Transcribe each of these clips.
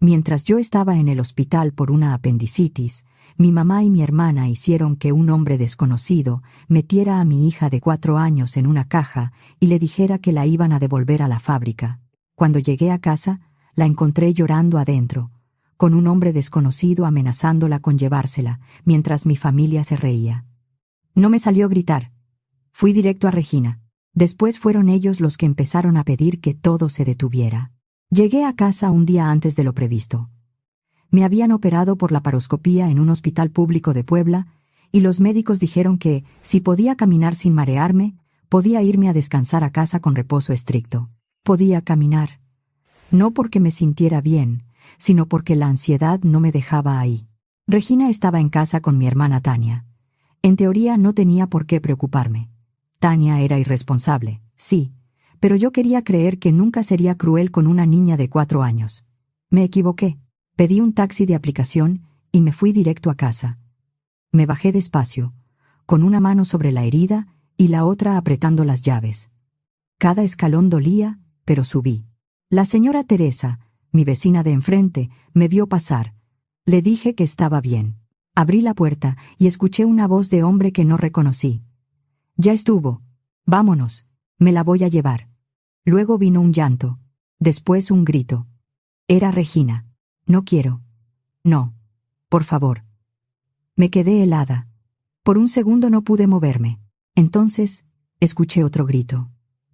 Mientras yo estaba en el hospital por una apendicitis, mi mamá y mi hermana hicieron que un hombre desconocido metiera a mi hija de 4 años en una caja y le dijera que la iban a devolver a la fábrica. Cuando llegué a casa, la encontré llorando adentro, con un hombre desconocido amenazándola con llevársela, mientras mi familia se reía. No me salió gritar. Fui directo a Regina. Después fueron ellos los que empezaron a pedir que todo se detuviera. Llegué a casa un día antes de lo previsto. Me habían operado por laparoscopía en un hospital público de Puebla y los médicos dijeron que, si podía caminar sin marearme, podía irme a descansar a casa con reposo estricto. Podía caminar. No porque me sintiera bien, sino porque la ansiedad no me dejaba ahí. Regina estaba en casa con mi hermana Tania. En teoría no tenía por qué preocuparme. Tania era irresponsable, sí, pero yo quería creer que nunca sería cruel con una niña de 4 años. Me equivoqué. Pedí un taxi de aplicación y me fui directo a casa. Me bajé despacio, con una mano sobre la herida y la otra apretando las llaves. Cada escalón dolía, pero subí. La señora Teresa, mi vecina de enfrente, me vio pasar. Le dije que estaba bien. Abrí la puerta y escuché una voz de hombre que no reconocí. «Ya estuvo. Vámonos. Me la voy a llevar». Luego vino un llanto. Después un grito. Era Regina. «No quiero. No. Por favor». Me quedé helada. Por un segundo no pude moverme. Entonces, escuché otro grito.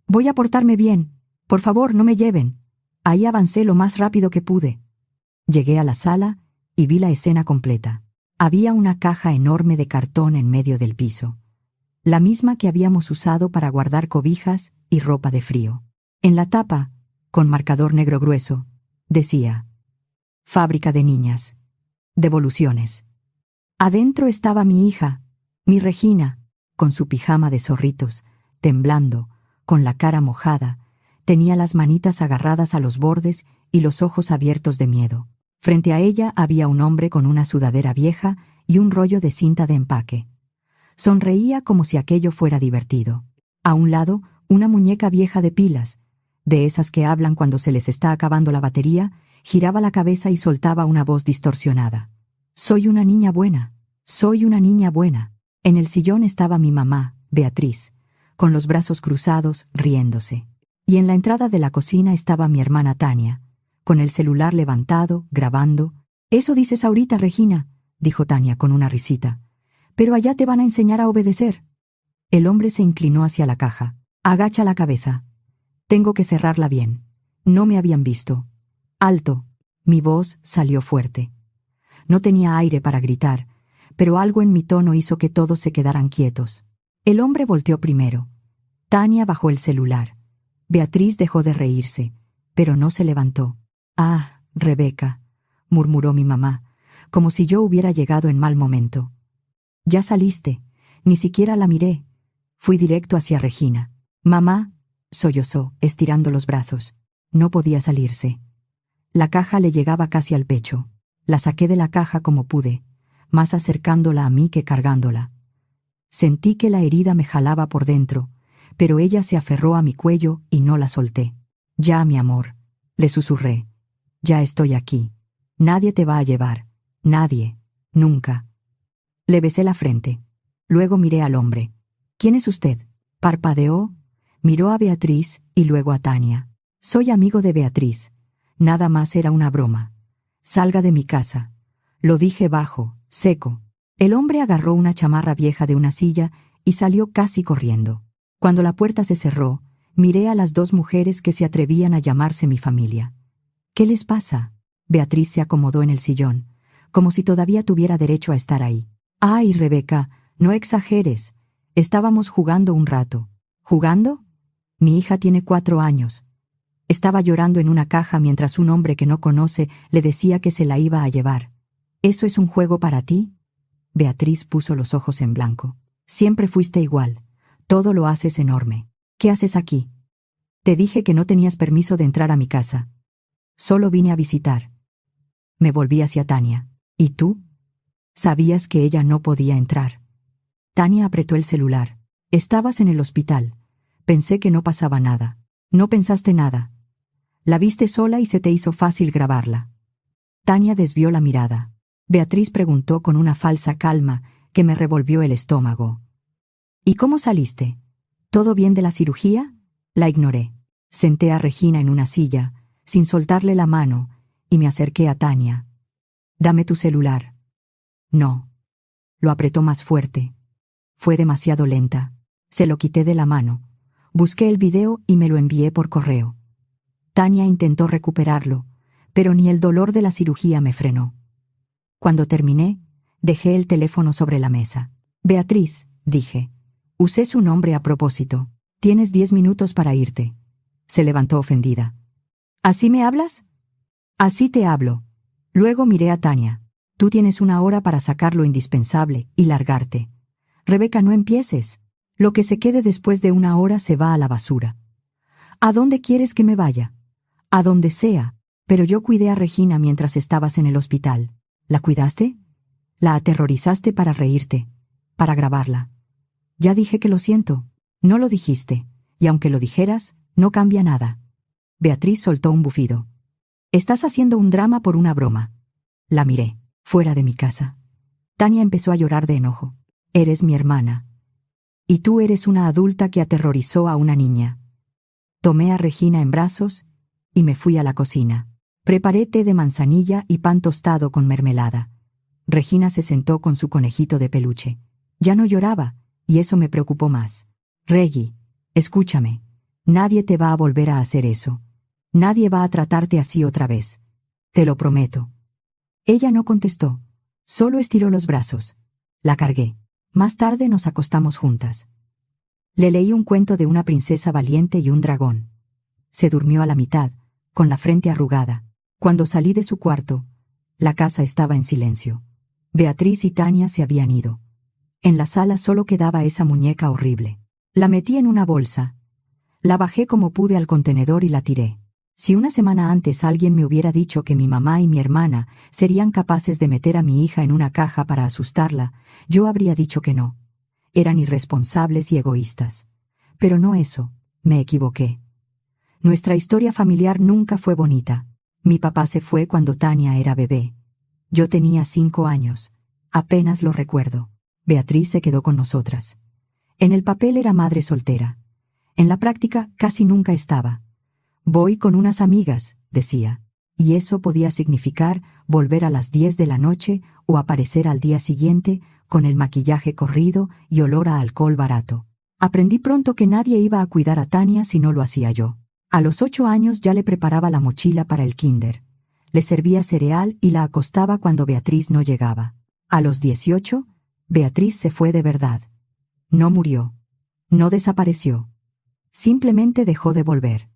«Voy a portarme bien. Por favor, no me lleven». Ahí avancé lo más rápido que pude. Llegué a la sala y vi la escena completa. Había una caja enorme de cartón en medio del piso. La misma que habíamos usado para guardar cobijas y ropa de frío. En la tapa, con marcador negro grueso, decía: «Fábrica de niñas. Devoluciones». Adentro estaba mi hija, mi Regina, con su pijama de zorritos, temblando, con la cara mojada, tenía las manitas agarradas a los bordes y los ojos abiertos de miedo. Frente a ella había un hombre con una sudadera vieja y un rollo de cinta de empaque. Sonreía como si aquello fuera divertido. A un lado, una muñeca vieja de pilas, de esas que hablan cuando se les está acabando la batería, giraba la cabeza y soltaba una voz distorsionada. «Soy una niña buena. Soy una niña buena». En el sillón estaba mi mamá, Beatriz, con los brazos cruzados, riéndose. Y en la entrada de la cocina estaba mi hermana Tania, con el celular levantado, grabando. «Eso dices ahorita, Regina», dijo Tania con una risita. «Pero allá te van a enseñar a obedecer». El hombre se inclinó hacia la caja. «Agacha la cabeza. Tengo que cerrarla bien. No me habían visto». «Alto». Mi voz salió fuerte. No tenía aire para gritar, pero algo en mi tono hizo que todos se quedaran quietos. El hombre volteó primero. Tania bajó el celular. Beatriz dejó de reírse, pero no se levantó. «Ah, Rebeca», murmuró mi mamá, como si yo hubiera llegado en mal momento. «Ya saliste». Ni siquiera la miré. Fui directo hacia Regina. «Mamá», sollozó, estirando los brazos. No podía salirse. La caja le llegaba casi al pecho. La saqué de la caja como pude, más acercándola a mí que cargándola. Sentí que la herida me jalaba por dentro, pero ella se aferró a mi cuello y no la solté. «Ya, mi amor», le susurré. «Ya estoy aquí. Nadie te va a llevar. Nadie. Nunca». Le besé la frente. Luego miré al hombre. «¿Quién es usted?». Parpadeó, miró a Beatriz y luego a Tania. «Soy amigo de Beatriz. Nada más era una broma. Salga de mi casa». Lo dije bajo, seco. El hombre agarró una chamarra vieja de una silla y salió casi corriendo. Cuando la puerta se cerró, miré a las 2 mujeres que se atrevían a llamarse mi familia. «¿Qué les pasa?». Beatriz se acomodó en el sillón, como si todavía tuviera derecho a estar ahí. «Ay, Rebeca, no exageres. Estábamos jugando un rato». «¿Jugando?». «Mi hija tiene 4 años. Estaba llorando en una caja mientras un hombre que no conoce le decía que se la iba a llevar». «¿Eso es un juego para ti?». Beatriz puso los ojos en blanco. «Siempre fuiste igual. Todo lo haces enorme. ¿Qué haces aquí?». «Te dije que no tenías permiso de entrar a mi casa. Solo vine a visitar». Me volví hacia Tania. «¿Y tú?». «Sabías que ella no podía entrar». Tania apretó el celular. «Estabas en el hospital. Pensé que no pasaba nada». «No pensaste nada. La viste sola y se te hizo fácil grabarla». Tania desvió la mirada. Beatriz preguntó con una falsa calma que me revolvió el estómago. ¿Y cómo saliste? ¿Todo bien de la cirugía? La ignoré. Senté a Regina en una silla, sin soltarle la mano, y me acerqué a Tania. «Dame tu celular». «No». Lo apretó más fuerte. Fue demasiado lenta. Se lo quité de la mano. Busqué el video y me lo envié por correo. Tania intentó recuperarlo, pero ni el dolor de la cirugía me frenó. Cuando terminé, dejé el teléfono sobre la mesa. «Beatriz», dije. Usé su nombre a propósito. «Tienes 10 minutos para irte». Se levantó ofendida. «¿Así me hablas?» «Así te hablo». Luego miré a Tania. «Tú tienes 1 hora para sacar lo indispensable y largarte. Rebeca, no empieces. Lo que se quede después de 1 hora se va a la basura». «¿A dónde quieres que me vaya?» «A donde sea, pero yo cuidé a Regina mientras estabas en el hospital». «¿La cuidaste?» «La aterrorizaste para reírte, para grabarla». «Ya dije que lo siento». «No lo dijiste, y aunque lo dijeras, no cambia nada». Beatriz soltó un bufido. «Estás haciendo un drama por una broma». La miré. «Fuera de mi casa». Tania empezó a llorar de enojo. «Eres mi hermana. Y tú eres una adulta que aterrorizó a una niña». Tomé a Regina en brazos y me fui a la cocina. Preparé té de manzanilla y pan tostado con mermelada. Regina se sentó con su conejito de peluche. Ya no lloraba, y eso me preocupó más. «Reggie, escúchame. Nadie te va a volver a hacer eso. Nadie va a tratarte así otra vez. Te lo prometo». Ella no contestó. Solo estiró los brazos. La cargué. Más tarde nos acostamos juntas. Le leí un cuento de una princesa valiente y un dragón. Se durmió a la mitad, con la frente arrugada. Cuando salí de su cuarto, la casa estaba en silencio. Beatriz y Tania se habían ido. En la sala solo quedaba esa muñeca horrible. La metí en una bolsa. La bajé como pude al contenedor y la tiré. Si 1 semana antes alguien me hubiera dicho que mi mamá y mi hermana serían capaces de meter a mi hija en una caja para asustarla, yo habría dicho que no. Eran irresponsables y egoístas. Pero no eso, me equivoqué. Nuestra historia familiar nunca fue bonita. Mi papá se fue cuando Tania era bebé. Yo tenía 5 años. Apenas lo recuerdo. Beatriz se quedó con nosotras. En el papel era madre soltera. En la práctica casi nunca estaba. «Voy con unas amigas», decía, y eso podía significar volver a las 10 de la noche o aparecer al día siguiente con el maquillaje corrido y olor a alcohol barato. Aprendí pronto que nadie iba a cuidar a Tania si no lo hacía yo. A los 8 años ya le preparaba la mochila para el kinder. Le servía cereal y la acostaba cuando Beatriz no llegaba. A los 18, Beatriz se fue de verdad. No murió. No desapareció. Simplemente dejó de volver.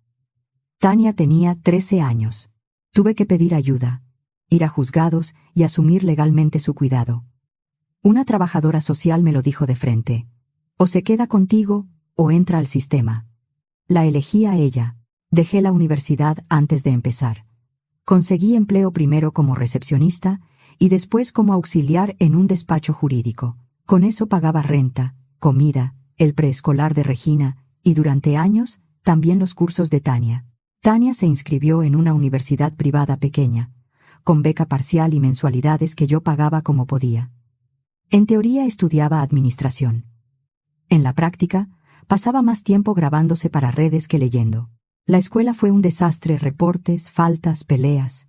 Tania tenía 13 años. Tuve que pedir ayuda, ir a juzgados y asumir legalmente su cuidado. Una trabajadora social me lo dijo de frente. O se queda contigo o entra al sistema. La elegí a ella. Dejé la universidad antes de empezar. Conseguí empleo primero como recepcionista y después como auxiliar en un despacho jurídico. Con eso pagaba renta, comida, el preescolar de Regina y durante años también los cursos de Tania. Tania se inscribió en una universidad privada pequeña, con beca parcial y mensualidades que yo pagaba como podía. En teoría estudiaba administración. En la práctica, pasaba más tiempo grabándose para redes que leyendo. La escuela fue un desastre: reportes, faltas, peleas.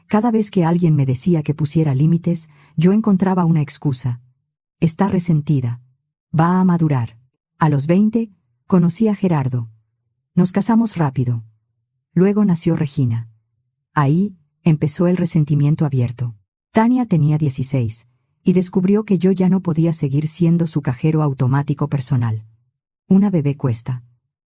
Cada vez que alguien me decía que pusiera límites, yo encontraba una excusa. Está resentida. Va a madurar. A los 20, conocí a Gerardo. Nos casamos rápido. Luego nació Regina. Ahí empezó el resentimiento abierto. Tania tenía 16, y descubrió que yo ya no podía seguir siendo su cajero automático personal. Una bebé cuesta.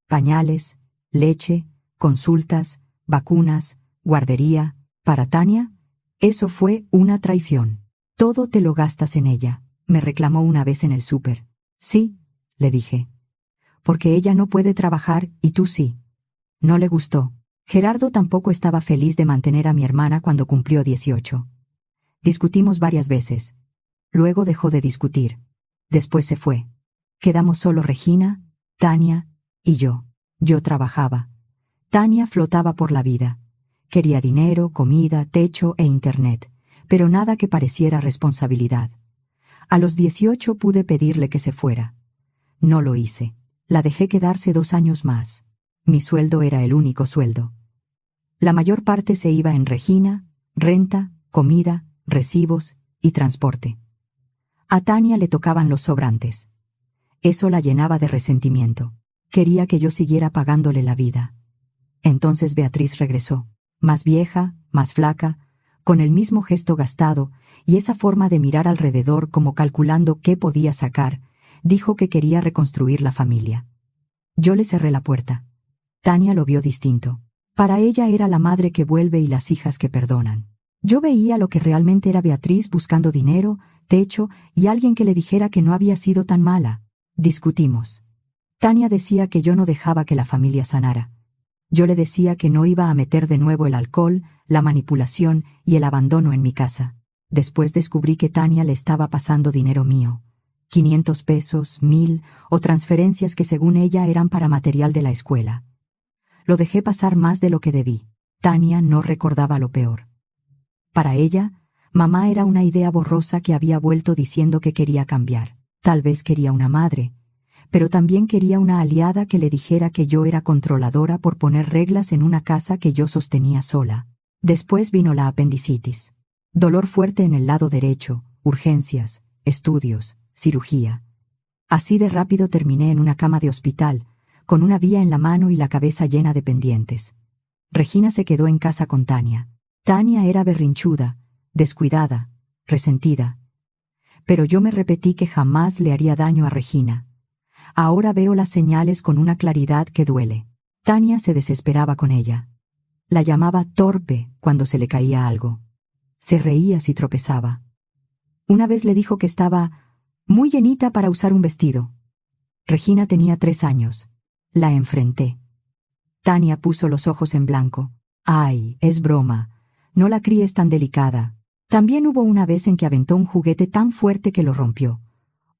Pañales, leche, consultas, vacunas, guardería. Para Tania, eso fue una traición. «Todo te lo gastas en ella», me reclamó una vez en el súper. «Sí», le dije. «Porque ella no puede trabajar y tú sí». No le gustó. Gerardo tampoco estaba feliz de mantener a mi hermana cuando cumplió 18. Discutimos varias veces. Luego dejó de discutir. Después se fue. Quedamos solo Regina, Tania y yo. Yo trabajaba. Tania flotaba por la vida. Quería dinero, comida, techo e internet, pero nada que pareciera responsabilidad. A los 18 pude pedirle que se fuera. No lo hice. La dejé quedarse 2 años más. Mi sueldo era el único sueldo. La mayor parte se iba en Regina, renta, comida, recibos y transporte. A Tania le tocaban los sobrantes. Eso la llenaba de resentimiento. Quería que yo siguiera pagándole la vida. Entonces Beatriz regresó, más vieja, más flaca, con el mismo gesto gastado y esa forma de mirar alrededor como calculando qué podía sacar. Dijo que quería reconstruir la familia. Yo le cerré la puerta. Tania lo vio distinto. Para ella era la madre que vuelve y las hijas que perdonan. Yo veía lo que realmente era Beatriz buscando dinero, techo y alguien que le dijera que no había sido tan mala. Discutimos. Tania decía que yo no dejaba que la familia sanara. Yo le decía que no iba a meter de nuevo el alcohol, la manipulación y el abandono en mi casa. Después descubrí que Tania le estaba pasando dinero mío. 500 pesos, 1000 o transferencias que según ella eran para material de la escuela. Lo dejé pasar más de lo que debí. Tania no recordaba lo peor. Para ella, mamá era una idea borrosa que había vuelto diciendo que quería cambiar. Tal vez quería una madre, pero también quería una aliada que le dijera que yo era controladora por poner reglas en una casa que yo sostenía sola. Después vino la apendicitis. Dolor fuerte en el lado derecho, urgencias, estudios, cirugía. Así de rápido terminé en una cama de hospital, con una vía en la mano y la cabeza llena de pendientes. Regina se quedó en casa con Tania. Tania era berrinchuda, descuidada, resentida. Pero yo me repetí que jamás le haría daño a Regina. Ahora veo las señales con una claridad que duele. Tania se desesperaba con ella. La llamaba torpe cuando se le caía algo. Se reía si tropezaba. Una vez le dijo que estaba muy llenita para usar un vestido. Regina tenía 3 años. La enfrenté. Tania puso los ojos en blanco. «Ay, es broma. No la críes tan delicada». También hubo una vez en que aventó un juguete tan fuerte que lo rompió.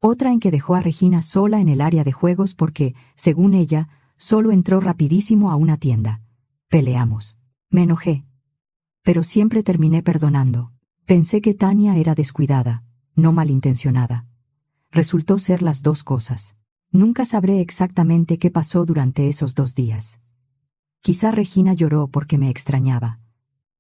Otra en que dejó a Regina sola en el área de juegos porque, según ella, solo entró rapidísimo a una tienda. Peleamos. Me enojé. Pero siempre terminé perdonando. Pensé que Tania era descuidada, no malintencionada. Resultó ser las 2 cosas. Nunca sabré exactamente qué pasó durante esos 2 días. Quizá Regina lloró porque me extrañaba.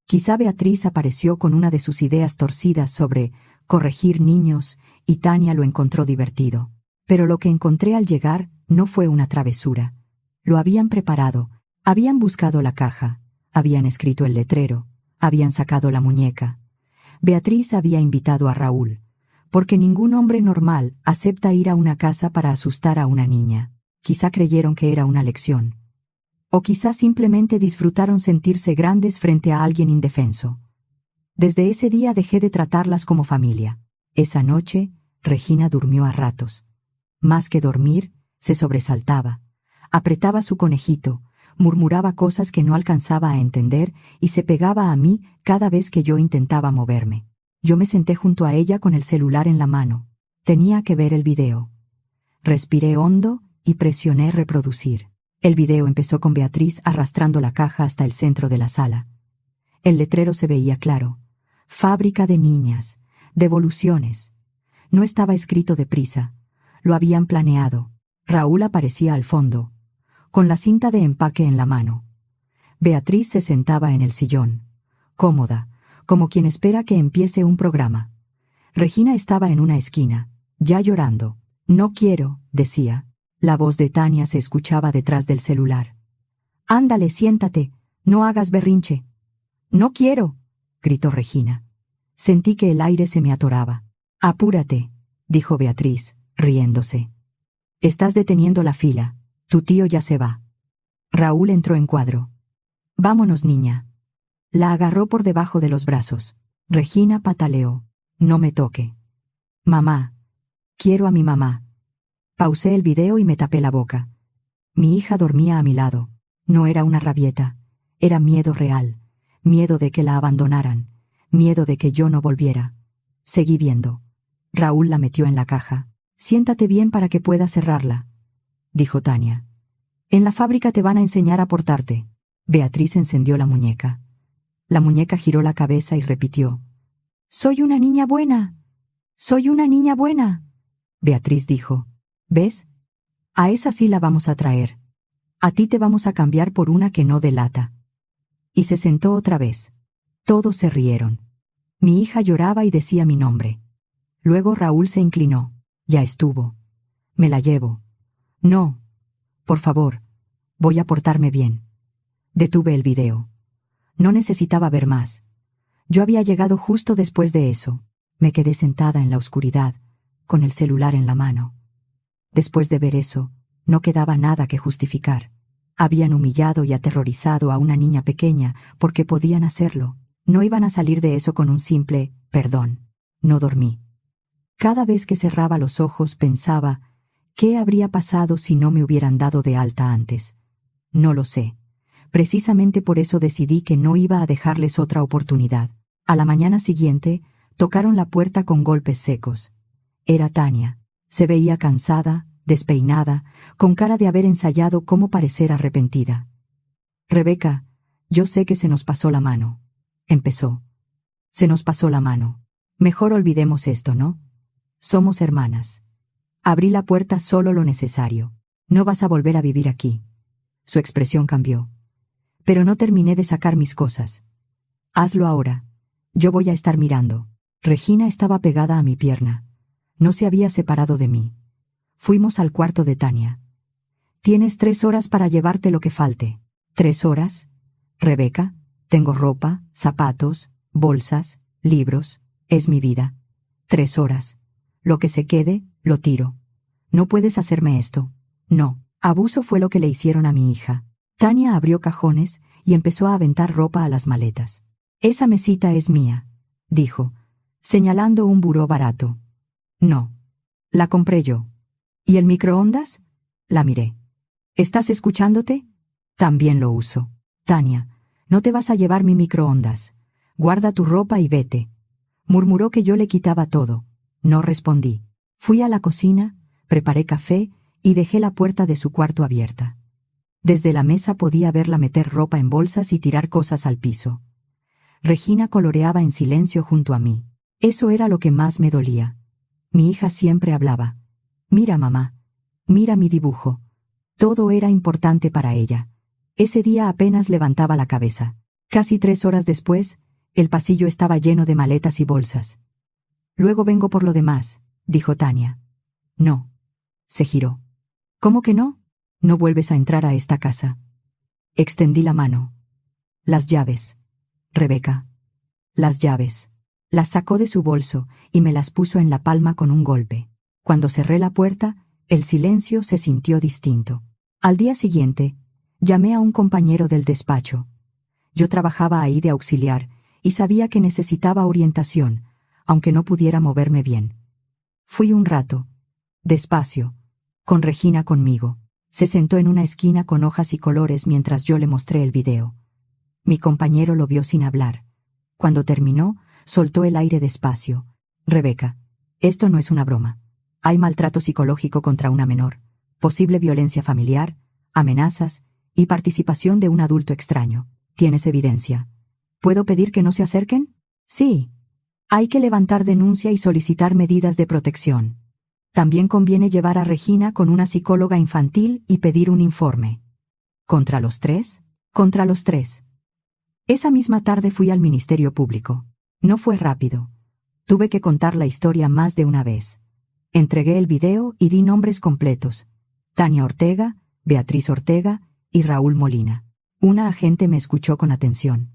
Quizá Beatriz apareció con una de sus ideas torcidas sobre corregir niños y Tania lo encontró divertido. Pero lo que encontré al llegar no fue una travesura. Lo habían preparado, habían buscado la caja, habían escrito el letrero, habían sacado la muñeca. Beatriz había invitado a Raúl, porque ningún hombre normal acepta ir a una casa para asustar a una niña. Quizá creyeron que era una lección. O quizá simplemente disfrutaron sentirse grandes frente a alguien indefenso. Desde ese día dejé de tratarlas como familia. Esa noche, Regina durmió a ratos. Más que dormir, se sobresaltaba. Apretaba su conejito, murmuraba cosas que no alcanzaba a entender y se pegaba a mí cada vez que yo intentaba moverme. Yo me senté junto a ella con el celular en la mano. Tenía que ver el video. Respiré hondo y presioné reproducir. El video empezó con Beatriz arrastrando la caja hasta el centro de la sala. El letrero se veía claro. Fábrica de niñas. Devoluciones. No estaba escrito deprisa. Lo habían planeado. Raúl aparecía al fondo, con la cinta de empaque en la mano. Beatriz se sentaba en el sillón, cómoda, como quien espera que empiece un programa. Regina estaba en una esquina, ya llorando. «No quiero», decía. La voz de Tania se escuchaba detrás del celular. «Ándale, siéntate, no hagas berrinche». «No quiero», gritó Regina. Sentí que el aire se me atoraba. «Apúrate», dijo Beatriz, riéndose. «Estás deteniendo la fila. Tu tío ya se va». Raúl entró en cuadro. «Vámonos, niña». La agarró por debajo de los brazos. Regina pataleó. «No me toque». «Mamá. Quiero a mi mamá». Pausé el video y me tapé la boca. Mi hija dormía a mi lado. No era una rabieta. Era miedo real. Miedo de que la abandonaran. Miedo de que yo no volviera. Seguí viendo. Raúl la metió en la caja. «Siéntate bien para que pueda cerrarla», dijo Tania. «En la fábrica te van a enseñar a portarte». Beatriz encendió la muñeca. La muñeca giró la cabeza y repitió: «Soy una niña buena. Soy una niña buena». Beatriz dijo: «¿Ves? A esa sí la vamos a traer. A ti te vamos a cambiar por una que no delata». Y se sentó otra vez. Todos se rieron. Mi hija lloraba y decía mi nombre. Luego Raúl se inclinó. «Ya estuvo. Me la llevo». «No. Por favor. Voy a portarme bien». Detuve el video. No necesitaba ver más. Yo había llegado justo después de eso. Me quedé sentada en la oscuridad, con el celular en la mano. Después de ver eso, no quedaba nada que justificar. Habían humillado y aterrorizado a una niña pequeña porque podían hacerlo. No iban a salir de eso con un simple «perdón». No dormí. Cada vez que cerraba los ojos pensaba: ¿qué habría pasado si no me hubieran dado de alta antes? No lo sé. Precisamente por eso decidí que no iba a dejarles otra oportunidad. A la mañana siguiente, tocaron la puerta con golpes secos. Era Tania. Se veía cansada, despeinada, con cara de haber ensayado cómo parecer arrepentida. «Rebeca, yo sé que se nos pasó la mano», empezó. «Se nos pasó la mano. Mejor olvidemos esto, ¿no? Somos hermanas. Abrí la puerta solo lo necesario. No vas a volver a vivir aquí». Su expresión cambió. «Pero no terminé de sacar mis cosas». «Hazlo ahora. Yo voy a estar mirando». Regina estaba pegada a mi pierna. No se había separado de mí. Fuimos al cuarto de Tania. «Tienes 3 horas para llevarte lo que falte». «¿3 horas? Rebeca, tengo ropa, zapatos, bolsas, libros. Es mi vida. 3 horas. Lo que se quede, lo tiro. No puedes hacerme esto». «No». Abuso fue lo que le hicieron a mi hija. Tania abrió cajones y empezó a aventar ropa a las maletas. «Esa mesita es mía», dijo, señalando un buró barato. «No. La compré yo». «¿Y el microondas?» La miré. «¿Estás escuchándote? También lo uso». «Tania, no te vas a llevar mi microondas. Guarda tu ropa y vete». Murmuró que yo le quitaba todo. No respondí. Fui a la cocina, preparé café y dejé la puerta de su cuarto abierta. Desde la mesa podía verla meter ropa en bolsas y tirar cosas al piso. Regina coloreaba en silencio junto a mí. Eso era lo que más me dolía. Mi hija siempre hablaba: «Mira, mamá. Mira mi dibujo». Todo era importante para ella. Ese día apenas levantaba la cabeza. Casi 3 horas después, el pasillo estaba lleno de maletas y bolsas. «Luego vengo por lo demás», dijo Tania. «No». Se giró. «¿Cómo que no? No vuelves a entrar a esta casa». Extendí la mano. «Las llaves. Rebeca. Las llaves». Las sacó de su bolso y me las puso en la palma con un golpe. Cuando cerré la puerta, el silencio se sintió distinto. Al día siguiente, llamé a un compañero del despacho. Yo trabajaba ahí de auxiliar y sabía que necesitaba orientación, aunque no pudiera moverme bien. Fui un rato, despacio, con Regina conmigo. Se sentó en una esquina con hojas y colores mientras yo le mostré el video. Mi compañero lo vio sin hablar. Cuando terminó, soltó el aire despacio. «Rebeca, esto no es una broma. Hay maltrato psicológico contra una menor, posible violencia familiar, amenazas y participación de un adulto extraño. ¿Tienes evidencia? ¿Puedo pedir que no se acerquen?» «Sí. Hay que levantar denuncia y solicitar medidas de protección. También conviene llevar a Regina con una psicóloga infantil y pedir un informe». «¿Contra los 3? «Contra los 3. Esa misma tarde fui al Ministerio Público. No fue rápido. Tuve que contar la historia más de una vez. Entregué el video y di nombres completos: Tania Ortega, Beatriz Ortega y Raúl Molina. Una agente me escuchó con atención.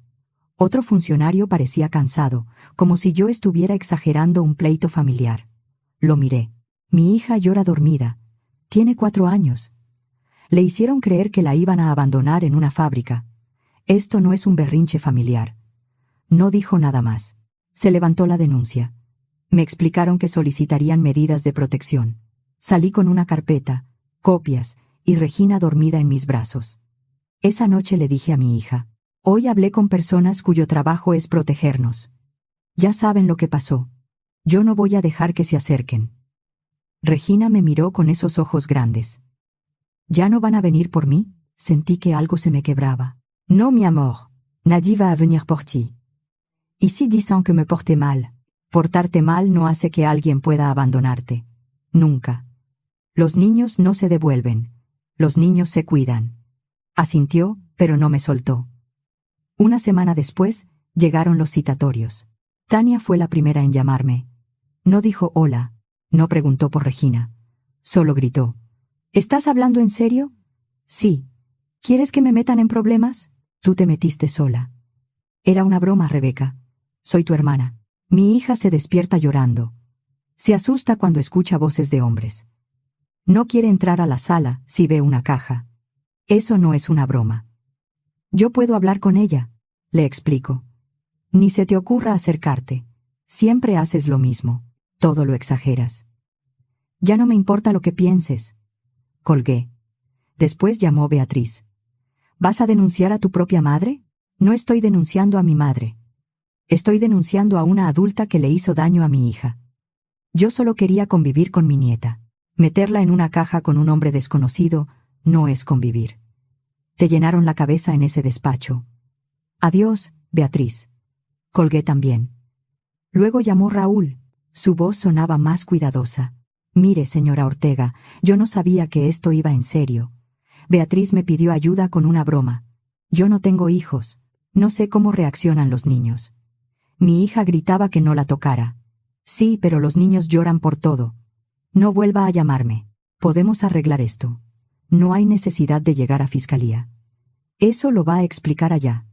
Otro funcionario parecía cansado, como si yo estuviera exagerando un pleito familiar. Lo miré. Mi hija llora dormida. Tiene 4 años. Le hicieron creer que la iban a abandonar en una fábrica. Esto no es un berrinche familiar. No dijo nada más. Se levantó la denuncia. Me explicaron que solicitarían medidas de protección. Salí con una carpeta, copias y Regina dormida en mis brazos. Esa noche le dije a mi hija: «Hoy hablé con personas cuyo trabajo es protegernos. Ya saben lo que pasó. Yo no voy a dejar que se acerquen». Regina me miró con esos ojos grandes. «¿Ya no van a venir por mí?» Sentí que algo se me quebraba. «No, mi amor. Nadie va a venir por ti. Y si dicen que me porté mal, portarte mal no hace que alguien pueda abandonarte. Nunca. Los niños no se devuelven. Los niños se cuidan. Asintió, pero no me soltó. Una semana después, llegaron los citatorios. Tania fue la primera en llamarme. No dijo hola, no preguntó por Regina. Solo gritó. ¿Estás hablando en serio? Sí. ¿Quieres que me metan en problemas? Tú te metiste sola. Era una broma, Rebeca. Soy tu hermana. Mi hija se despierta llorando. Se asusta cuando escucha voces de hombres. No quiere entrar a la sala si ve una caja. Eso no es una broma. Yo puedo hablar con ella, le explico. Ni se te ocurra acercarte. Siempre haces lo mismo. Todo lo exageras. Ya no me importa lo que pienses. Colgué. Después llamó Beatriz. ¿Vas a denunciar a tu propia madre? No estoy denunciando a mi madre. Estoy denunciando a una adulta que le hizo daño a mi hija. Yo solo quería convivir con mi nieta. Meterla en una caja con un hombre desconocido no es convivir. Te llenaron la cabeza en ese despacho. Adiós, Beatriz. Colgué también. Luego llamó Raúl. Su voz sonaba más cuidadosa. Mire, señora Ortega, yo no sabía que esto iba en serio. Beatriz me pidió ayuda con una broma. Yo no tengo hijos. No sé cómo reaccionan los niños. Mi hija gritaba que no la tocara. Sí, pero los niños lloran por todo. No vuelva a llamarme. Podemos arreglar esto. No hay necesidad de llegar a fiscalía. Eso lo va a explicar allá.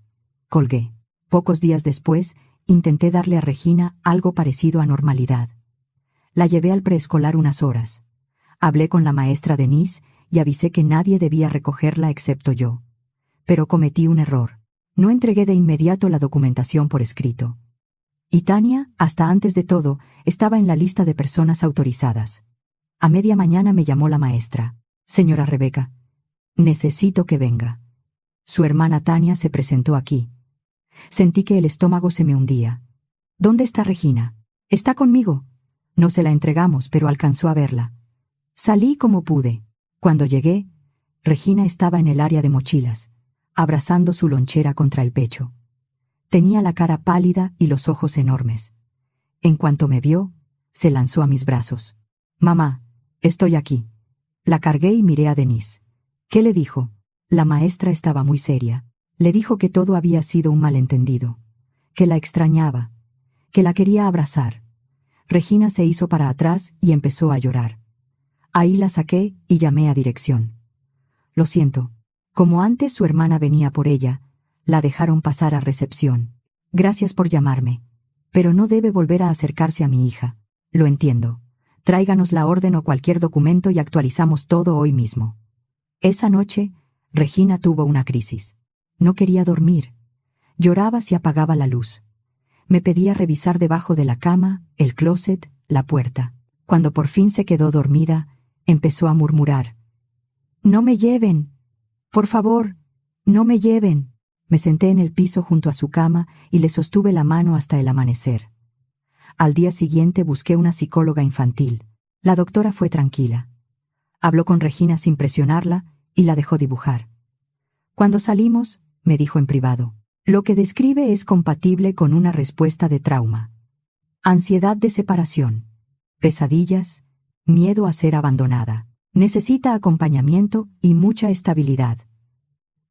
Colgué. Pocos días después, intenté darle a Regina algo parecido a normalidad. La llevé al preescolar unas horas. Hablé con la maestra Denise y avisé que nadie debía recogerla excepto yo. Pero cometí un error. No entregué de inmediato la documentación por escrito. Y Tania, hasta antes de todo, estaba en la lista de personas autorizadas. A media mañana me llamó la maestra. Señora Rebeca, necesito que venga. Su hermana Tania se presentó aquí. Sentí que el estómago se me hundía. ¿Dónde está Regina? Está conmigo. No se la entregamos, pero alcanzó a verla. Salí como pude. Cuando llegué, Regina estaba en el área de mochilas, abrazando su lonchera contra el pecho. Tenía la cara pálida y los ojos enormes. En cuanto me vio, se lanzó a mis brazos. Mamá, estoy aquí. La cargué y miré a Denise. ¿Qué le dijo? La maestra estaba muy seria. Le dijo que todo había sido un malentendido, que la extrañaba, que la quería abrazar. Regina se hizo para atrás y empezó a llorar. Ahí la saqué y llamé a dirección. Lo siento. Como antes su hermana venía por ella, la dejaron pasar a recepción. Gracias por llamarme. Pero no debe volver a acercarse a mi hija. Lo entiendo. Tráiganos la orden o cualquier documento y actualizamos todo hoy mismo. Esa noche, Regina tuvo una crisis. No quería dormir. Lloraba si apagaba la luz. Me pedía revisar debajo de la cama, el closet, la puerta. Cuando por fin se quedó dormida, empezó a murmurar. «¡No me lleven! Por favor, no me lleven!». Me senté en el piso junto a su cama y le sostuve la mano hasta el amanecer. Al día siguiente busqué una psicóloga infantil. La doctora fue tranquila. Habló con Regina sin presionarla y la dejó dibujar. Cuando salimos, me dijo en privado, lo que describe es compatible con una respuesta de trauma. Ansiedad de separación, pesadillas, miedo a ser abandonada. Necesita acompañamiento y mucha estabilidad.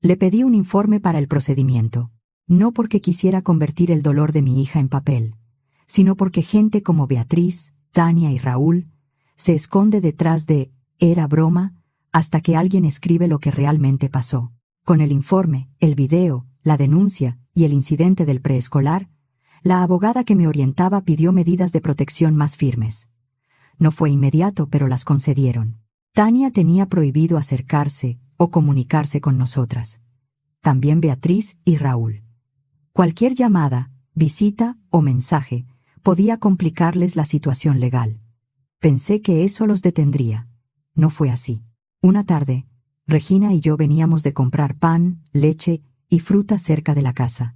Le pedí un informe para el procedimiento, no porque quisiera convertir el dolor de mi hija en papel, sino porque gente como Beatriz, Tania y Raúl se esconde detrás de «era broma» hasta que alguien escribe lo que realmente pasó. Con el informe, el video, la denuncia y el incidente del preescolar, la abogada que me orientaba pidió medidas de protección más firmes. No fue inmediato, pero las concedieron. Tania tenía prohibido acercarse o comunicarse con nosotras. También Beatriz y Raúl. Cualquier llamada, visita o mensaje podía complicarles la situación legal. Pensé que eso los detendría. No fue así. Una tarde, Regina y yo veníamos de comprar pan, leche y fruta cerca de la casa.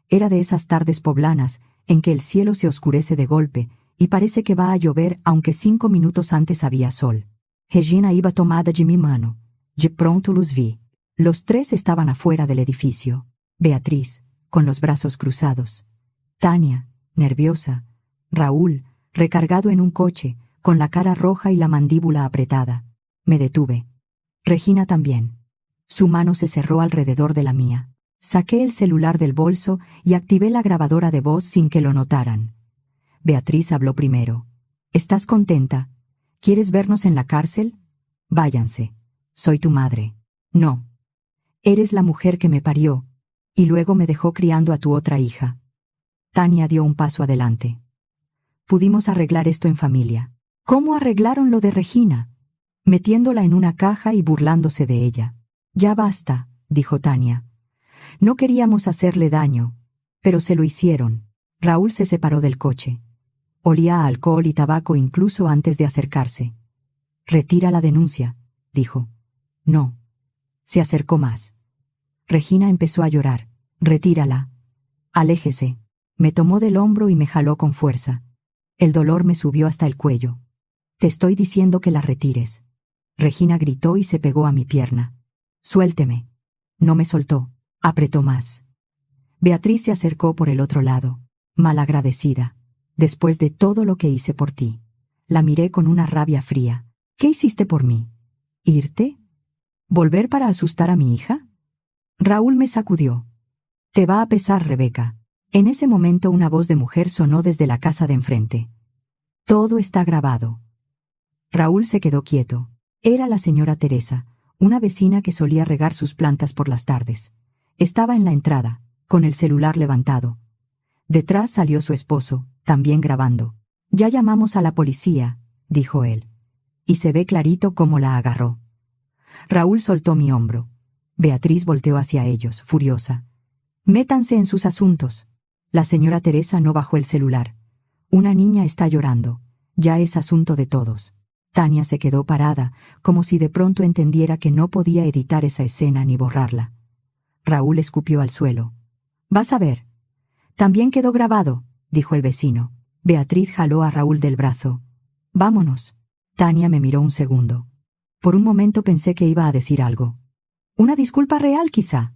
Era de esas tardes poblanas en que el cielo se oscurece de golpe y parece que va a llover aunque 5 minutos antes había sol. Regina iba tomada de mi mano. De pronto los vi. Los tres estaban afuera del edificio. Beatriz, con los brazos cruzados. Tania, nerviosa. Raúl, recargado en un coche, con la cara roja y la mandíbula apretada. Me detuve. Regina también. Su mano se cerró alrededor de la mía. Saqué el celular del bolso y activé la grabadora de voz sin que lo notaran. Beatriz habló primero. ¿Estás contenta? ¿Quieres vernos en la cárcel? Váyanse. Soy tu madre. No. Eres la mujer que me parió, y luego me dejó criando a tu otra hija. Tania dio un paso adelante. Pudimos arreglar esto en familia. ¿Cómo arreglaron lo de Regina? Metiéndola en una caja y burlándose de ella. Ya basta, dijo Tania. No queríamos hacerle daño, pero se lo hicieron. Raúl se separó del coche. Olía a alcohol y tabaco incluso antes de acercarse. Retira la denuncia, dijo. No. Se acercó más. Regina empezó a llorar. Retírala. Aléjese. Me tomó del hombro y me jaló con fuerza. El dolor me subió hasta el cuello. Te estoy diciendo que la retires. Regina gritó y se pegó a mi pierna. Suélteme. No me soltó. Apretó más. Beatriz se acercó por el otro lado, malagradecida. Después de todo lo que hice por ti. La miré con una rabia fría. ¿Qué hiciste por mí? ¿Irte? ¿Volver para asustar a mi hija? Raúl me sacudió. Te va a pesar, Rebeca. En ese momento una voz de mujer sonó desde la casa de enfrente. Todo está grabado. Raúl se quedó quieto. Era la señora Teresa, una vecina que solía regar sus plantas por las tardes. Estaba en la entrada, con el celular levantado. Detrás salió su esposo, también grabando. Ya llamamos a la policía, dijo él. Y se ve clarito cómo la agarró. Raúl soltó mi hombro. Beatriz volteó hacia ellos, furiosa. Métanse en sus asuntos. La señora Teresa no bajó el celular. Una niña está llorando. Ya es asunto de todos. Tania se quedó parada, como si de pronto entendiera que no podía editar esa escena ni borrarla. Raúl escupió al suelo. Vas a ver. También quedó grabado, dijo el vecino. Beatriz jaló a Raúl del brazo. Vámonos. Tania me miró un segundo. Por un momento pensé que iba a decir algo. Una disculpa real, quizá.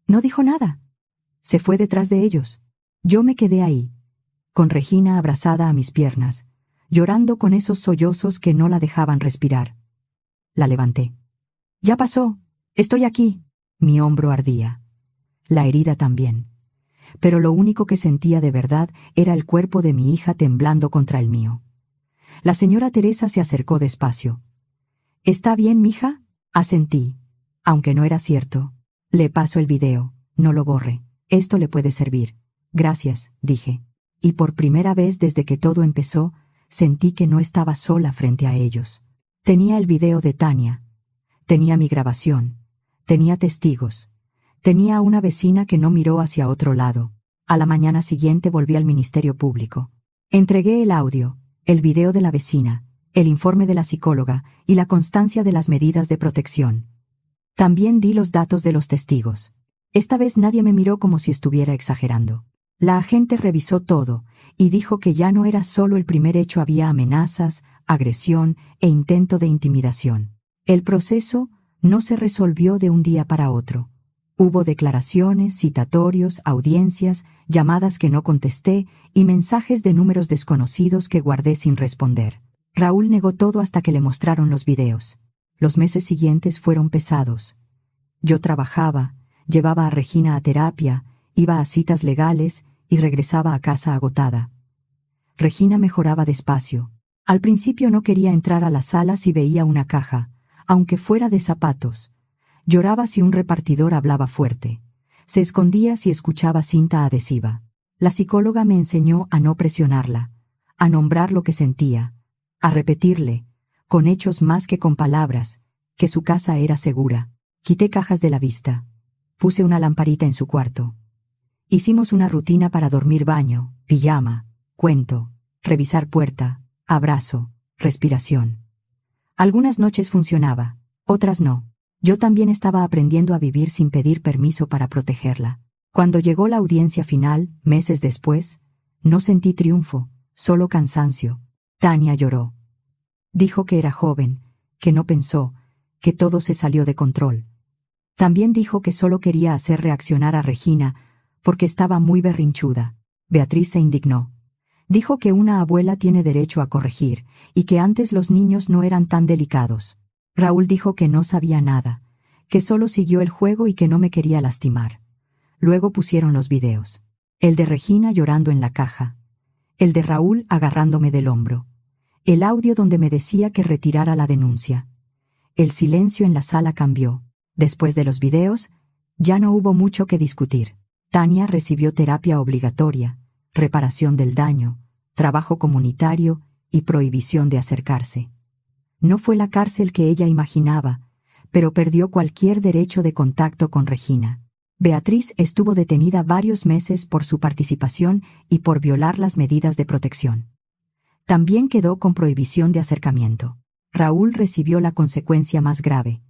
No dijo nada. Se fue detrás de ellos. Yo me quedé ahí, con Regina abrazada a mis piernas, llorando con esos sollozos que no la dejaban respirar. La levanté. Ya pasó. Estoy aquí. Mi hombro ardía. La herida también. Pero lo único que sentía de verdad era el cuerpo de mi hija temblando contra el mío. La señora Teresa se acercó despacio. ¿Está bien, mija? Asentí. Aunque no era cierto. Le paso el video. No lo borre. Esto le puede servir. Gracias, dije. Y por primera vez desde que todo empezó, sentí que no estaba sola frente a ellos. Tenía el video de Tania. Tenía mi grabación. Tenía testigos. Tenía a una vecina que no miró hacia otro lado. A la mañana siguiente volví al Ministerio Público. Entregué el audio, el video de la vecina, el informe de la psicóloga y la constancia de las medidas de protección. También di los datos de los testigos. Esta vez nadie me miró como si estuviera exagerando. La agente revisó todo y dijo que ya no era solo el primer hecho, había amenazas, agresión e intento de intimidación. El proceso no se resolvió de un día para otro. Hubo declaraciones, citatorios, audiencias, llamadas que no contesté y mensajes de números desconocidos que guardé sin responder. Raúl negó todo hasta que le mostraron los videos. Los meses siguientes fueron pesados. Yo trabajaba, llevaba a Regina a terapia, iba a citas legales y regresaba a casa agotada. Regina mejoraba despacio. Al principio no quería entrar a la sala si veía una caja, aunque fuera de zapatos. Lloraba si un repartidor hablaba fuerte. Se escondía si escuchaba cinta adhesiva. La psicóloga me enseñó a no presionarla, a nombrar lo que sentía, a repetirle, con hechos más que con palabras, que su casa era segura. Quité cajas de la vista. Puse una lamparita en su cuarto. Hicimos una rutina para dormir: baño, pijama, cuento, revisar puerta, abrazo, respiración. Algunas noches funcionaba, otras no. Yo también estaba aprendiendo a vivir sin pedir permiso para protegerla. Cuando llegó la audiencia final, meses después, no sentí triunfo, solo cansancio. Tania lloró. Dijo que era joven, que no pensó, que todo se salió de control. También dijo que solo quería hacer reaccionar a Regina, porque estaba muy berrinchuda. Beatriz se indignó. Dijo que una abuela tiene derecho a corregir, y que antes los niños no eran tan delicados. Raúl dijo que no sabía nada, que solo siguió el juego y que no me quería lastimar. Luego pusieron los videos. El de Regina llorando en la caja. El de Raúl agarrándome del hombro. El audio donde me decía que retirara la denuncia. El silencio en la sala cambió. Después de los videos, ya no hubo mucho que discutir. Tania recibió terapia obligatoria, reparación del daño, trabajo comunitario y prohibición de acercarse. No fue la cárcel que ella imaginaba, pero perdió cualquier derecho de contacto con Regina. Beatriz estuvo detenida varios meses por su participación y por violar las medidas de protección. También quedó con prohibición de acercamiento. Raúl recibió la consecuencia más grave.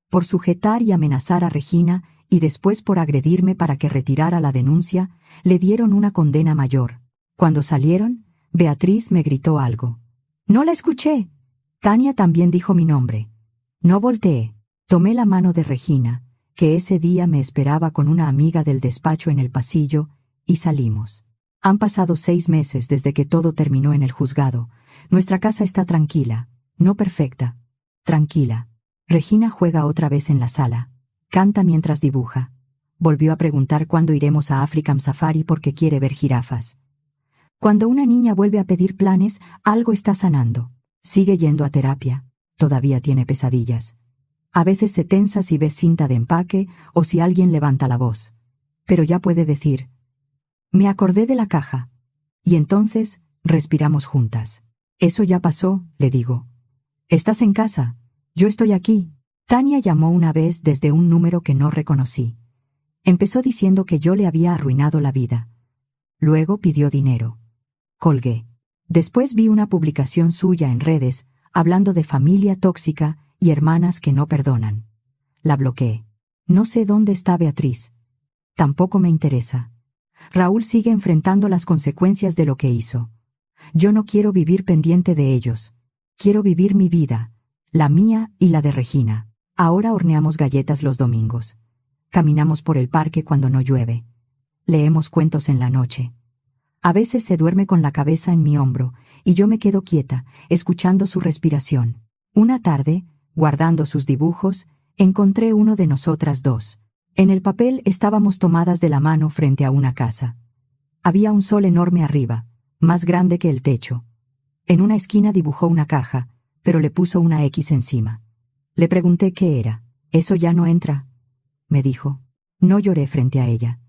Por sujetar y amenazar a Regina y después por agredirme para que retirara la denuncia, le dieron una condena mayor. Cuando salieron, Beatriz me gritó algo. «¡No la escuché!». Tania también dijo mi nombre. No volteé. Tomé la mano de Regina, que ese día me esperaba con una amiga del despacho en el pasillo, y salimos. Han pasado 6 meses desde que todo terminó en el juzgado. Nuestra casa está tranquila, no perfecta, tranquila. Regina juega otra vez en la sala. Canta mientras dibuja. Volvió a preguntar cuándo iremos a African Safari porque quiere ver jirafas. Cuando una niña vuelve a pedir planes, algo está sanando. Sigue yendo a terapia. Todavía tiene pesadillas. A veces se tensa si ve cinta de empaque o si alguien levanta la voz. Pero ya puede decir: «Me acordé de la caja». Y entonces respiramos juntas. «Eso ya pasó», le digo. «Estás en casa. Yo estoy aquí». Tania llamó una vez desde un número que no reconocí. Empezó diciendo que yo le había arruinado la vida. Luego pidió dinero. Colgué. Después vi una publicación suya en redes, hablando de familia tóxica y hermanas que no perdonan. La bloqueé. No sé dónde está Beatriz. Tampoco me interesa. Raúl sigue enfrentando las consecuencias de lo que hizo. Yo no quiero vivir pendiente de ellos. Quiero vivir mi vida, la mía y la de Regina. Ahora horneamos galletas los domingos. Caminamos por el parque cuando no llueve. Leemos cuentos en la noche. A veces se duerme con la cabeza en mi hombro, y yo me quedo quieta, escuchando su respiración. Una tarde, guardando sus dibujos, encontré uno de nosotras dos. En el papel estábamos tomadas de la mano frente a una casa. Había un sol enorme arriba, más grande que el techo. En una esquina dibujó una caja, pero le puso una X encima. Le pregunté qué era. «Eso ya no entra», me dijo. No lloré frente a ella.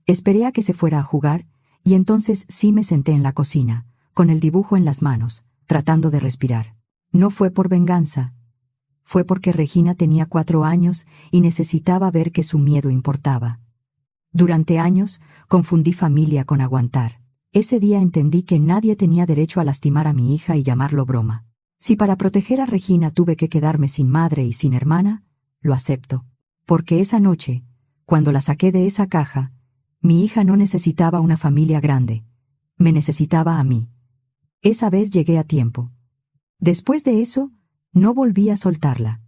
Esperé a que se fuera a jugar, y entonces sí me senté en la cocina, con el dibujo en las manos, tratando de respirar. No fue por venganza. Fue porque Regina tenía 4 años y necesitaba ver que su miedo importaba. Durante años, confundí familia con aguantar. Ese día entendí que nadie tenía derecho a lastimar a mi hija y llamarlo broma. Si para proteger a Regina tuve que quedarme sin madre y sin hermana, lo acepto. Porque esa noche, cuando la saqué de esa caja, mi hija no necesitaba una familia grande. Me necesitaba a mí. Esa vez llegué a tiempo. Después de eso, no volví a soltarla.